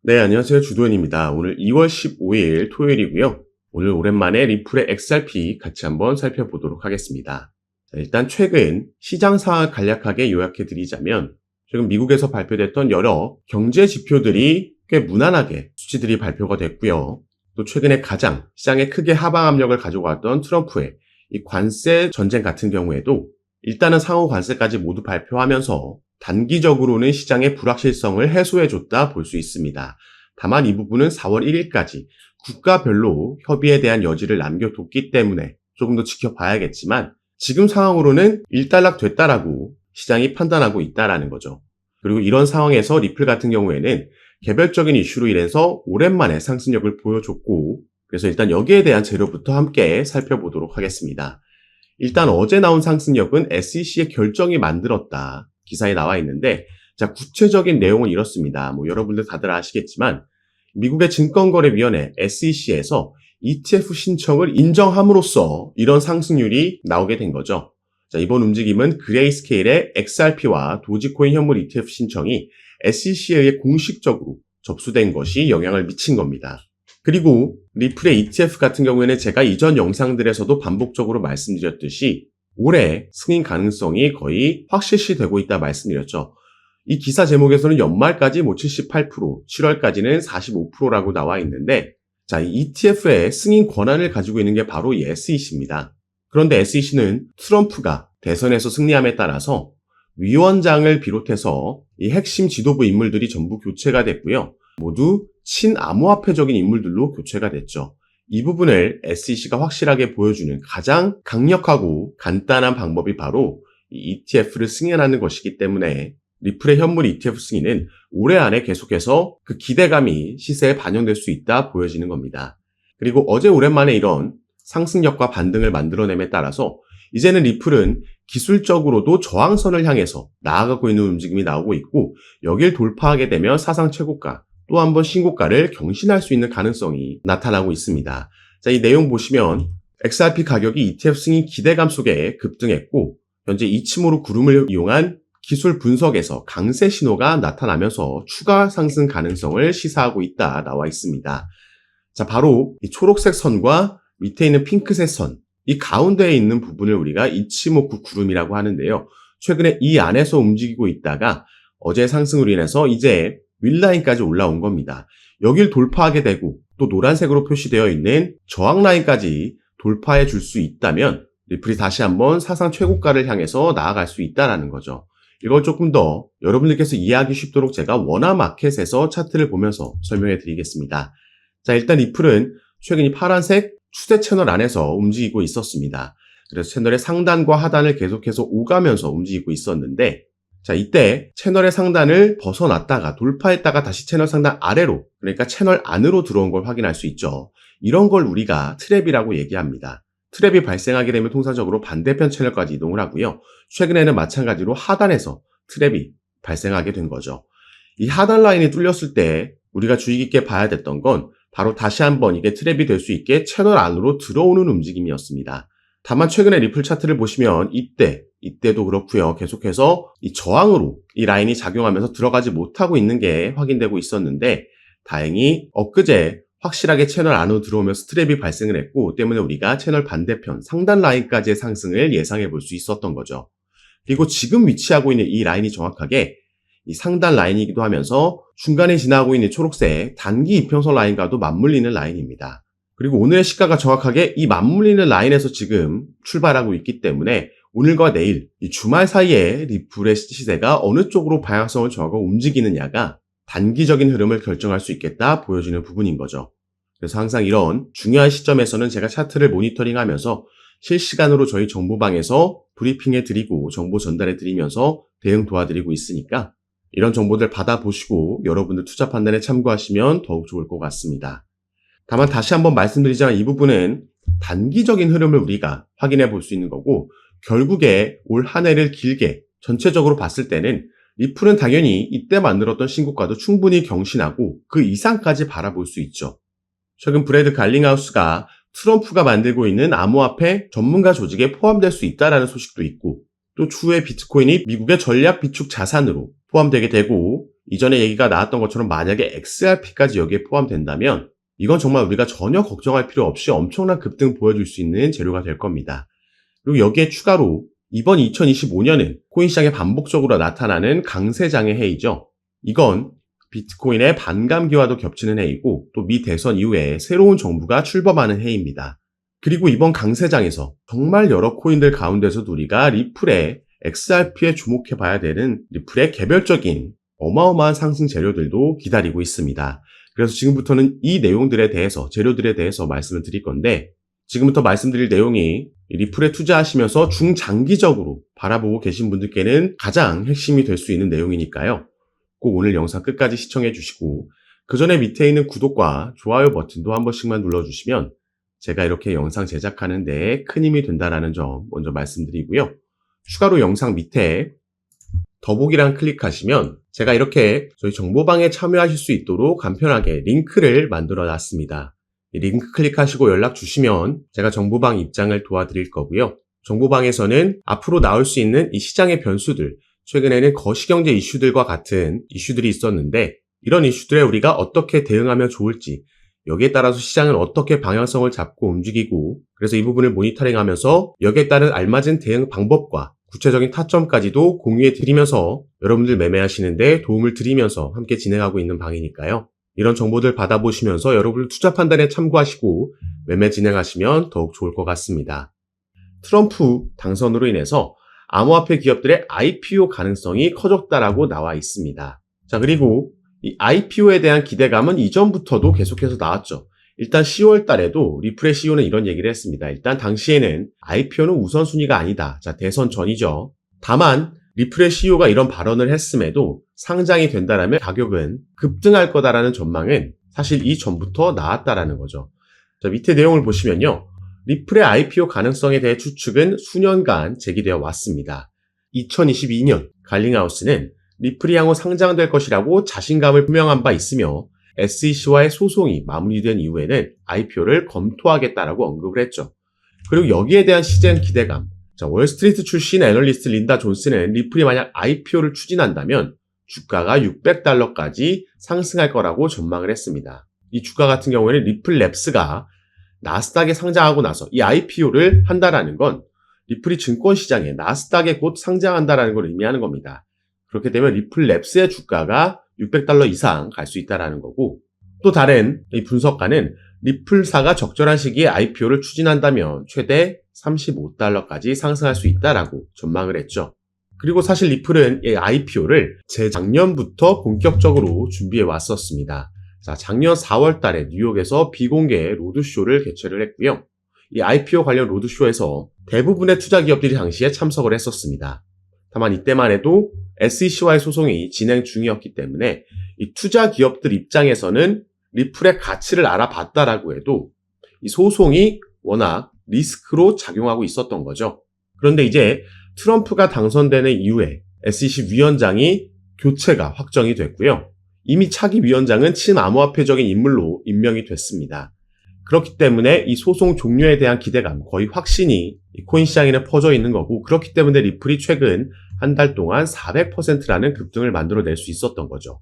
네, 안녕하세요. 주도현입니다. 오늘 2월 15일 토요일이고요. 오늘 오랜만에 리플의 XRP 같이 한번 살펴보도록 하겠습니다. 자, 일단 최근 시장 상황을 간략하게 요약해 드리자면 최근 미국에서 발표됐던 여러 경제 지표들이 꽤 무난하게 수치들이 발표가 됐고요. 또 최근에 가장 시장에 크게 하방 압력을 가져왔던 트럼프의 이 관세 전쟁 같은 경우에도 일단은 상호 관세까지 모두 발표하면서 단기적으로는 시장의 불확실성을 해소해줬다 볼 수 있습니다. 다만 이 부분은 4월 1일까지 국가별로 협의에 대한 여지를 남겨뒀기 때문에 조금 더 지켜봐야겠지만 지금 상황으로는 일단락됐다라고 시장이 판단하고 있다라는 거죠. 그리고 이런 상황에서 리플 같은 경우에는 개별적인 이슈로 인해서 오랜만에 상승력을 보여줬고 그래서 일단 여기에 대한 재료부터 함께 살펴보도록 하겠습니다. 일단 어제 나온 상승력은 SEC의 결정이 만들었다. 기사에 나와 있는데 자 구체적인 내용은 이렇습니다. 여러분들 다들 아시겠지만 미국의 증권거래위원회 SEC에서 ETF 신청을 인정함으로써 이런 상승률이 나오게 된 거죠. 자 이번 움직임은 그레이스케일의 XRP와 도지코인 현물 ETF 신청이 SEC에 의해 공식적으로 접수된 것이 영향을 미친 겁니다. 그리고 리플의 ETF 같은 경우에는 제가 이전 영상들에서도 반복적으로 말씀드렸듯이 올해 승인 가능성이 거의 확실시되고 있다 말씀드렸죠. 이 기사 제목에서는 연말까지 78%, 7월까지는 45%라고 나와 있는데 자, 이 ETF의 승인 권한을 가지고 있는 게 바로 이 SEC입니다. 그런데 SEC는 트럼프가 대선에서 승리함에 따라서 위원장을 비롯해서 이 핵심 지도부 인물들이 전부 교체가 됐고요. 모두 친암호화폐적인 인물들로 교체가 됐죠. 이 부분을 SEC가 확실하게 보여주는 가장 강력하고 간단한 방법이 바로 이 ETF를 승인하는 것이기 때문에 리플의 현물 ETF 승인은 올해 안에 계속해서 그 기대감이 시세에 반영될 수 있다 보여지는 겁니다. 그리고 어제 오랜만에 이런 상승력과 반등을 만들어냄에 따라서 이제는 리플은 기술적으로도 저항선을 향해서 나아가고 있는 움직임이 나오고 있고 여길 돌파하게 되면 사상 최고가 또 한 번 신고가를 경신할 수 있는 가능성이 나타나고 있습니다. 자, 이 내용 보시면 XRP 가격이 ETF 승인 기대감 속에 급등했고 현재 이치모로 구름을 이용한 기술 분석에서 강세 신호가 나타나면서 추가 상승 가능성을 시사하고 있다 나와 있습니다. 자, 바로 이 초록색 선과 밑에 있는 핑크색 선, 이 가운데에 있는 부분을 우리가 이치모쿠 구름이라고 하는데요. 최근에 이 안에서 움직이고 있다가 어제 상승으로 인해서 이제 윗라인까지 올라온 겁니다. 여길 돌파하게 되고 또 노란색으로 표시되어 있는 저항 라인까지 돌파해 줄 수 있다면 리플이 다시 한번 사상 최고가를 향해서 나아갈 수 있다는 거죠. 이걸 조금 더 여러분들께서 이해하기 쉽도록 제가 원화마켓에서 차트를 보면서 설명해 드리겠습니다. 자, 일단 리플은 최근 이 파란색 추세 채널 안에서 움직이고 있었습니다. 그래서 채널의 상단과 하단을 계속해서 오가면서 움직이고 있었는데 자, 이때 채널의 상단을 벗어났다가 돌파했다가 다시 채널 상단 아래로 그러니까 채널 안으로 들어온 걸 확인할 수 있죠. 이런 걸 우리가 트랩이라고 얘기합니다. 트랩이 발생하게 되면 통상적으로 반대편 채널까지 이동을 하고요. 최근에는 마찬가지로 하단에서 트랩이 발생하게 된 거죠. 이 하단 라인이 뚫렸을 때 우리가 주의 깊게 봐야 됐던 건 바로 다시 한번 이게 트랩이 될 수 있게 채널 안으로 들어오는 움직임이었습니다. 다만 최근에 리플 차트를 보시면 이때도 그렇고요. 계속해서 이 저항으로 이 라인이 작용하면서 들어가지 못하고 있는 게 확인되고 있었는데 다행히 엊그제 확실하게 채널 안으로 들어오면서 트랩이 발생을 했고 때문에 우리가 채널 반대편 상단 라인까지의 상승을 예상해 볼 수 있었던 거죠. 그리고 지금 위치하고 있는 이 라인이 정확하게 이 상단 라인이기도 하면서 중간에 지나고 있는 초록색 단기 이평선 라인과도 맞물리는 라인입니다. 그리고 오늘의 시가가 정확하게 이 맞물리는 라인에서 지금 출발하고 있기 때문에 오늘과 내일 이 주말 사이에 리플의 시세가 어느 쪽으로 방향성을 정하고 움직이느냐가 단기적인 흐름을 결정할 수 있겠다 보여지는 부분인 거죠. 그래서 항상 이런 중요한 시점에서는 제가 차트를 모니터링하면서 실시간으로 저희 정보방에서 브리핑해 드리고 정보 전달해 드리면서 대응 도와드리고 있으니까 이런 정보들 받아보시고 여러분들 투자 판단에 참고하시면 더욱 좋을 것 같습니다. 다만 다시 한번 말씀드리자면 이 부분은 단기적인 흐름을 우리가 확인해 볼 수 있는 거고 결국에 올 한 해를 길게 전체적으로 봤을 때는 리플은 당연히 이때 만들었던 신고가도 충분히 경신하고 그 이상까지 바라볼 수 있죠. 최근 브래드 갈링하우스가 트럼프가 만들고 있는 암호화폐 전문가 조직에 포함될 수 있다는 소식도 있고 또 추후에 비트코인이 미국의 전략 비축 자산으로 포함되게 되고 이전에 얘기가 나왔던 것처럼 만약에 XRP까지 여기에 포함된다면 이건 정말 우리가 전혀 걱정할 필요 없이 엄청난 급등 보여줄 수 있는 재료가 될 겁니다. 그리고 여기에 추가로 이번 2025년은 코인 시장에 반복적으로 나타나는 강세장의 해이죠. 이건 비트코인의 반감기와도 겹치는 해이고 또 미 대선 이후에 새로운 정부가 출범하는 해입니다. 그리고 이번 강세장에서 정말 여러 코인들 가운데서도 우리가 리플의 XRP에 주목해 봐야 되는 리플의 개별적인 어마어마한 상승 재료들도 기다리고 있습니다. 그래서 지금부터는 이 내용들에 대해서, 재료들에 대해서 말씀을 드릴 건데 지금부터 말씀드릴 내용이 리플에 투자하시면서 중장기적으로 바라보고 계신 분들께는 가장 핵심이 될 수 있는 내용이니까요. 꼭 오늘 영상 끝까지 시청해 주시고 그 전에 밑에 있는 구독과 좋아요 버튼도 한 번씩만 눌러주시면 제가 이렇게 영상 제작하는 데 큰 힘이 된다는 점 먼저 말씀드리고요. 추가로 영상 밑에 더보기란 클릭하시면 제가 이렇게 저희 정보방에 참여하실 수 있도록 간편하게 링크를 만들어 놨습니다. 이 링크 클릭하시고 연락 주시면 제가 정보방 입장을 도와드릴 거고요. 정보방에서는 앞으로 나올 수 있는 이 시장의 변수들, 최근에는 거시경제 이슈들과 같은 이슈들이 있었는데 이런 이슈들에 우리가 어떻게 대응하면 좋을지, 여기에 따라서 시장은 어떻게 방향성을 잡고 움직이고, 그래서 이 부분을 모니터링하면서 여기에 따른 알맞은 대응 방법과 구체적인 타점까지도 공유해 드리면서 여러분들 매매하시는데 도움을 드리면서 함께 진행하고 있는 방이니까요. 이런 정보들 받아보시면서 여러분들 투자 판단에 참고하시고 매매 진행하시면 더욱 좋을 것 같습니다. 트럼프 당선으로 인해서 암호화폐 기업들의 IPO 가능성이 커졌다라고 나와 있습니다. 자, 그리고 이 IPO에 대한 기대감은 이전부터도 계속해서 나왔죠. 일단 10월 달에도 리플의 CEO는 이런 얘기를 했습니다. 일단 당시에는 IPO는 우선순위가 아니다. 자, 대선 전이죠. 다만 리플의 CEO가 이런 발언을 했음에도 상장이 된다라면 가격은 급등할 거다라는 전망은 사실 이전부터 나왔다라는 거죠. 자, 밑에 내용을 보시면요. 리플의 IPO 가능성에 대해 추측은 수년간 제기되어 왔습니다. 2022년 갈링하우스는 리플이 향후 상장될 것이라고 자신감을 표명한 바 있으며 SEC와의 소송이 마무리된 이후에는 IPO를 검토하겠다라고 언급을 했죠. 그리고 여기에 대한 시장 기대감. 자, 월스트리트 출신 애널리스트 린다 존스는 리플이 만약 IPO를 추진한다면 주가가 $600까지 상승할 거라고 전망을 했습니다. 이 주가 같은 경우에는 리플랩스가 나스닥에 상장하고 나서 이 IPO를 한다라는 건 리플이 증권시장에 나스닥에 곧 상장한다라는 걸 의미하는 겁니다. 그렇게 되면 리플랩스의 주가가 $600 이상 갈 수 있다라는 거고, 또 다른 이 분석가는 리플사가 적절한 시기에 IPO를 추진한다면 최대 $35까지 상승할 수 있다라고 전망을 했죠. 그리고 사실 리플은 이 IPO를 재작년부터 본격적으로 준비해 왔었습니다. 자, 작년 4월 달에 뉴욕에서 비공개 로드쇼를 개최를 했고요. 이 IPO 관련 로드쇼에서 대부분의 투자 기업들이 당시에 참석을 했었습니다. 다만 이때만 해도 SEC와의 소송이 진행 중이었기 때문에 이 투자 기업들 입장에서는 리플의 가치를 알아봤다라고 해도 이 소송이 워낙 리스크로 작용하고 있었던 거죠. 그런데 이제 트럼프가 당선되는 이후에 SEC 위원장이 교체가 확정이 됐고요. 이미 차기 위원장은 친암호화폐적인 인물로 임명이 됐습니다. 그렇기 때문에 이 소송 종료에 대한 기대감, 거의 확신이 이 코인 시장에는 퍼져 있는 거고, 그렇기 때문에 리플이 최근 한 달 동안 400%라는 급등을 만들어낼 수 있었던 거죠.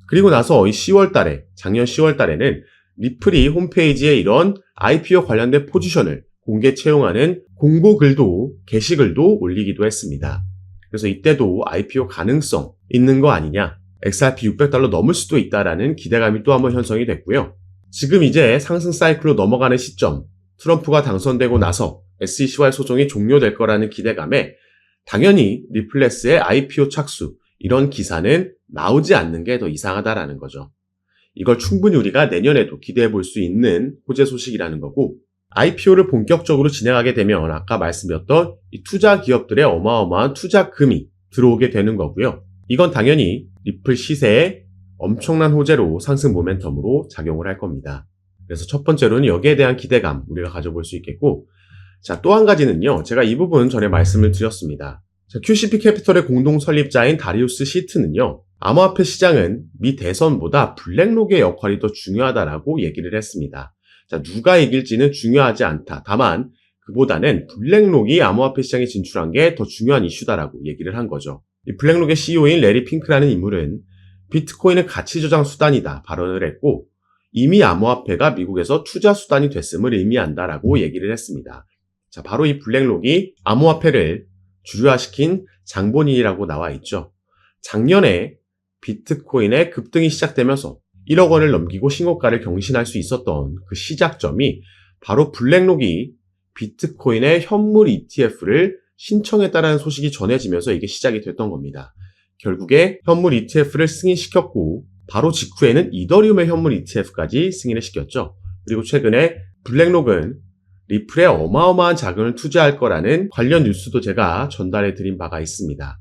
그리고 나서 이 10월 달에, 작년 10월 달에는 리플이 홈페이지에 이런 IPO 관련된 포지션을 공개 채용하는 공고글도, 게시글도 올리기도 했습니다. 그래서 이때도 IPO 가능성 있는 거 아니냐, XRP $600 넘을 수도 있다라는 기대감이 또 한번 형성이 됐고요. 지금 이제 상승 사이클로 넘어가는 시점, 트럼프가 당선되고 나서 SEC와의 소송이 종료될 거라는 기대감에 당연히 리플레스의 IPO 착수, 이런 기사는 나오지 않는 게 더 이상하다라는 거죠. 이걸 충분히 우리가 내년에도 기대해 볼 수 있는 호재 소식이라는 거고, IPO를 본격적으로 진행하게 되면 아까 말씀드렸던 이 투자 기업들의 어마어마한 투자금이 들어오게 되는 거고요. 이건 당연히 리플 시세에 엄청난 호재로 상승 모멘텀으로 작용을 할 겁니다. 그래서 첫 번째로는 여기에 대한 기대감 우리가 가져볼 수 있겠고, 자, 또 한 가지는요. 제가 이 부분 전에 말씀을 드렸습니다. 자, QCP 캐피털의 공동 설립자인 다리우스 시트는요. 암호화폐 시장은 미 대선보다 블랙록의 역할이 더 중요하다라고 얘기를 했습니다. 자, 누가 이길지는 중요하지 않다. 다만 그보다는 블랙록이 암호화폐 시장에 진출한 게 더 중요한 이슈다라고 얘기를 한 거죠. 이 블랙록의 CEO인 레리 핑크라는 인물은 비트코인은 가치 저장 수단이다 발언을 했고 이미 암호화폐가 미국에서 투자 수단이 됐음을 의미한다라고 얘기를 했습니다. 자, 바로 이 블랙록이 암호화폐를 주류화시킨 장본인이라고 나와 있죠. 작년에 비트코인의 급등이 시작되면서 1억 원을 넘기고 신고가를 경신할 수 있었던 그 시작점이 바로 블랙록이 비트코인의 현물 ETF를 신청했다라는 소식이 전해지면서 이게 시작이 됐던 겁니다. 결국에 현물 ETF를 승인시켰고 바로 직후에는 이더리움의 현물 ETF까지 승인을 시켰죠. 그리고 최근에 블랙록은 리플에 어마어마한 자금을 투자할 거라는 관련 뉴스도 제가 전달해 드린 바가 있습니다.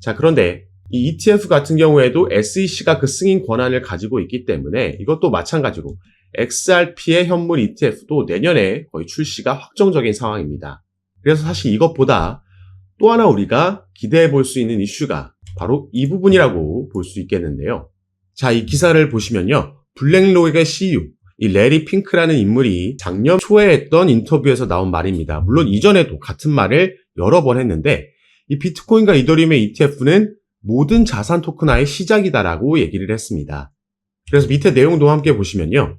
자, 그런데 이 ETF 같은 경우에도 SEC가 그 승인 권한을 가지고 있기 때문에 이것도 마찬가지로 XRP의 현물 ETF도 내년에 거의 출시가 확정적인 상황입니다. 그래서 사실 이것보다 또 하나 우리가 기대해 볼 수 있는 이슈가 바로 이 부분이라고 볼 수 있겠는데요. 자, 이 기사를 보시면요. 블랙록의 CEO, 이 레리 핑크라는 인물이 작년 초에 했던 인터뷰에서 나온 말입니다. 물론 이전에도 같은 말을 여러 번 했는데 이 비트코인과 이더리움의 ETF는 모든 자산 토큰화의 시작이다라고 얘기를 했습니다. 그래서 밑에 내용도 함께 보시면요.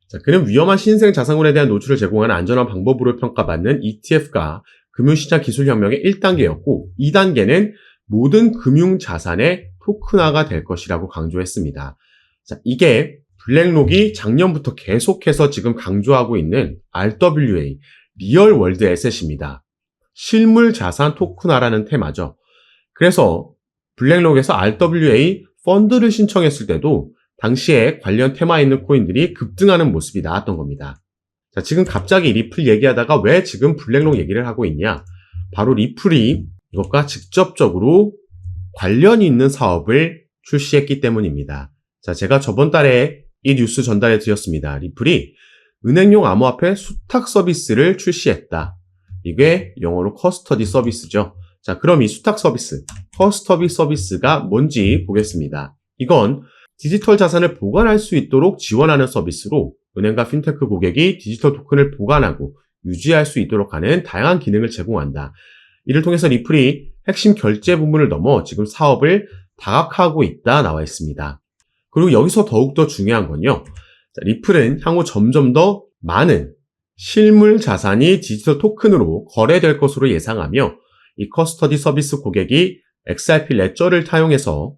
자, 그는 위험한 신생 자산군에 대한 노출을 제공하는 안전한 방법으로 평가받는 ETF가 금융시장 기술혁명의 1단계였고 2단계는 모든 금융자산의 토큰화가 될 것이라고 강조했습니다. 자, 이게 블랙록이 작년부터 계속해서 지금 강조하고 있는 RWA, 리얼 월드 에셋입니다. 실물 자산 토큰화라는 테마죠. 그래서 블랙록에서 RWA 펀드를 신청했을 때도 당시에 관련 테마에 있는 코인들이 급등하는 모습이 나왔던 겁니다. 자, 지금 갑자기 리플 얘기하다가 왜 지금 블랙록 얘기를 하고 있냐? 바로 리플이 이것과 직접적으로 관련이 있는 사업을 출시했기 때문입니다. 자, 제가 저번 달에 이 뉴스 전달해 드렸습니다. 리플이 은행용 암호화폐 수탁 서비스를 출시했다. 이게 영어로 커스터디 서비스죠. 자, 그럼 이 수탁 서비스, 커스터디 서비스가 뭔지 보겠습니다. 이건 디지털 자산을 보관할 수 있도록 지원하는 서비스로 은행과 핀테크 고객이 디지털 토큰을 보관하고 유지할 수 있도록 하는 다양한 기능을 제공한다. 이를 통해서 리플이 핵심 결제 부분을 넘어 지금 사업을 다각화하고 있다 나와 있습니다. 그리고 여기서 더욱더 중요한 건요. 자, 리플은 향후 점점 더 많은 실물 자산이 디지털 토큰으로 거래될 것으로 예상하며 이 커스터디 서비스 고객이 XRP 레저를 타용해서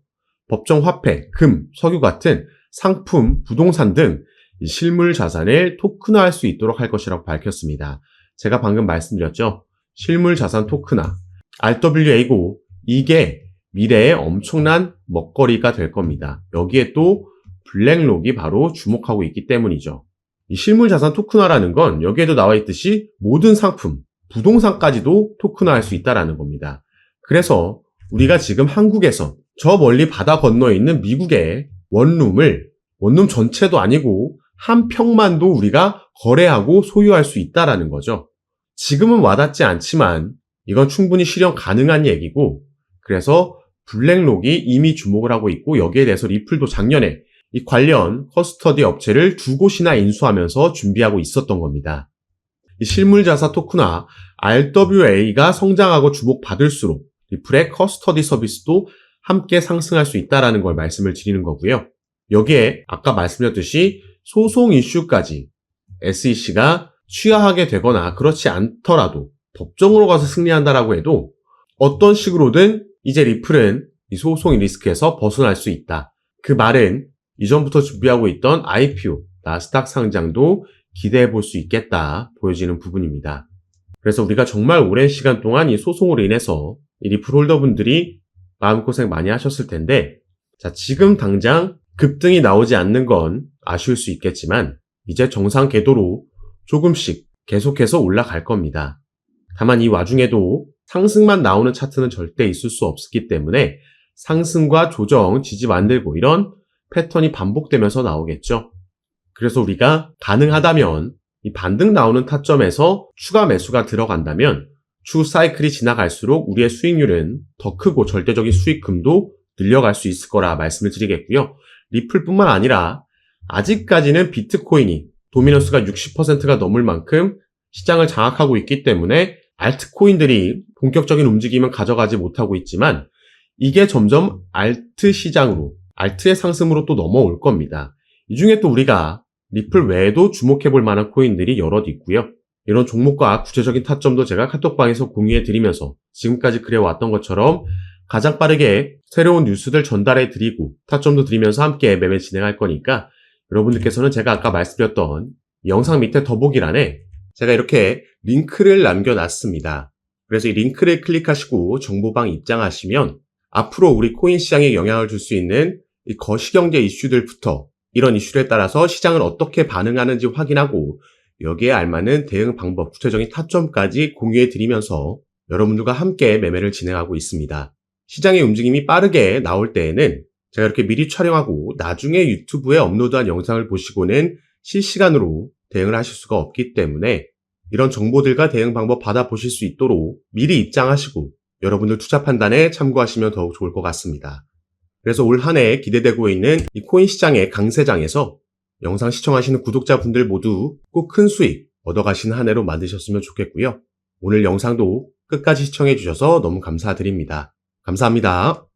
법정 화폐, 금, 석유 같은 상품, 부동산 등 실물 자산을 토큰화할 수 있도록 할 것이라고 밝혔습니다. 제가 방금 말씀드렸죠. 실물 자산 토큰화, RWA고 이게 미래의 엄청난 먹거리가 될 겁니다. 여기에 또 블랙록이 바로 주목하고 있기 때문이죠. 이 실물 자산 토큰화라는 건 여기에도 나와 있듯이 모든 상품, 부동산까지도 토큰화할 수 있다는 겁니다. 그래서 우리가 지금 한국에서 저 멀리 바다 건너에 있는 미국의 원룸 전체도 아니고 한 평만도 우리가 거래하고 소유할 수 있다는 거죠. 지금은 와닿지 않지만 이건 충분히 실현 가능한 얘기고 그래서 블랙록이 이미 주목을 하고 있고 여기에 대해서 리플도 작년에 이 관련 커스터디 업체를 2곳이나 인수하면서 준비하고 있었던 겁니다. 이 실물자산 토큰화 RWA가 성장하고 주목받을수록 리플의 커스터디 서비스도 함께 상승할 수 있다는 걸 말씀을 드리는 거고요. 여기에 아까 말씀드렸듯이 소송 이슈까지 SEC가 취하하게 되거나 그렇지 않더라도 법정으로 가서 승리한다라고 해도 어떤 식으로든 이제 리플은 이 소송 리스크에서 벗어날 수 있다. 그 말은 이전부터 준비하고 있던 IPO, 나스닥 상장도 기대해 볼 수 있겠다 보여지는 부분입니다. 그래서 우리가 정말 오랜 시간 동안 이 소송으로 인해서 이 리플 홀더분들이 마음고생 많이 하셨을 텐데 자, 지금 당장 급등이 나오지 않는 건 아쉬울 수 있겠지만 이제 정상 궤도로 조금씩 계속해서 올라갈 겁니다. 다만 이 와중에도 상승만 나오는 차트는 절대 있을 수 없기 때문에 상승과 조정, 지지 만들고 이런 패턴이 반복되면서 나오겠죠. 그래서 우리가 가능하다면 이 반등 나오는 타점에서 추가 매수가 들어간다면 추후 사이클이 지나갈수록 우리의 수익률은 더 크고 절대적인 수익금도 늘려갈 수 있을 거라 말씀을 드리겠고요. 리플뿐만 아니라 아직까지는 비트코인이 도미넌스가 60%가 넘을 만큼 시장을 장악하고 있기 때문에 알트코인들이 본격적인 움직임은 가져가지 못하고 있지만 이게 점점 알트 시장으로, 알트의 상승으로 또 넘어올 겁니다. 이 중에 또 우리가 리플 외에도 주목해 볼 만한 코인들이 여럿 있고요. 이런 종목과 구체적인 타점도 제가 카톡방에서 공유해 드리면서 지금까지 그래왔던 것처럼 가장 빠르게 새로운 뉴스들 전달해 드리고 타점도 드리면서 함께 매매 진행할 거니까 여러분들께서는 제가 아까 말씀드렸던 영상 밑에 더보기란에 제가 이렇게 링크를 남겨놨습니다. 그래서 이 링크를 클릭하시고 정보방 입장하시면 앞으로 우리 코인 시장에 영향을 줄 수 있는 이 거시경제 이슈들부터 이런 이슈에 따라서 시장을 어떻게 반응하는지 확인하고 여기에 알맞는 대응 방법, 구체적인 타점까지 공유해 드리면서 여러분들과 함께 매매를 진행하고 있습니다. 시장의 움직임이 빠르게 나올 때에는 제가 이렇게 미리 촬영하고 나중에 유튜브에 업로드한 영상을 보시고는 실시간으로 대응을 하실 수가 없기 때문에 이런 정보들과 대응 방법 받아보실 수 있도록 미리 입장하시고 여러분들 투자 판단에 참고하시면 더욱 좋을 것 같습니다. 그래서 올 한 해 기대되고 있는 이 코인 시장의 강세장에서 영상 시청하시는 구독자분들 모두 꼭 큰 수익 얻어가시는 한 해로 만드셨으면 좋겠고요. 오늘 영상도 끝까지 시청해 주셔서 너무 감사드립니다. 감사합니다.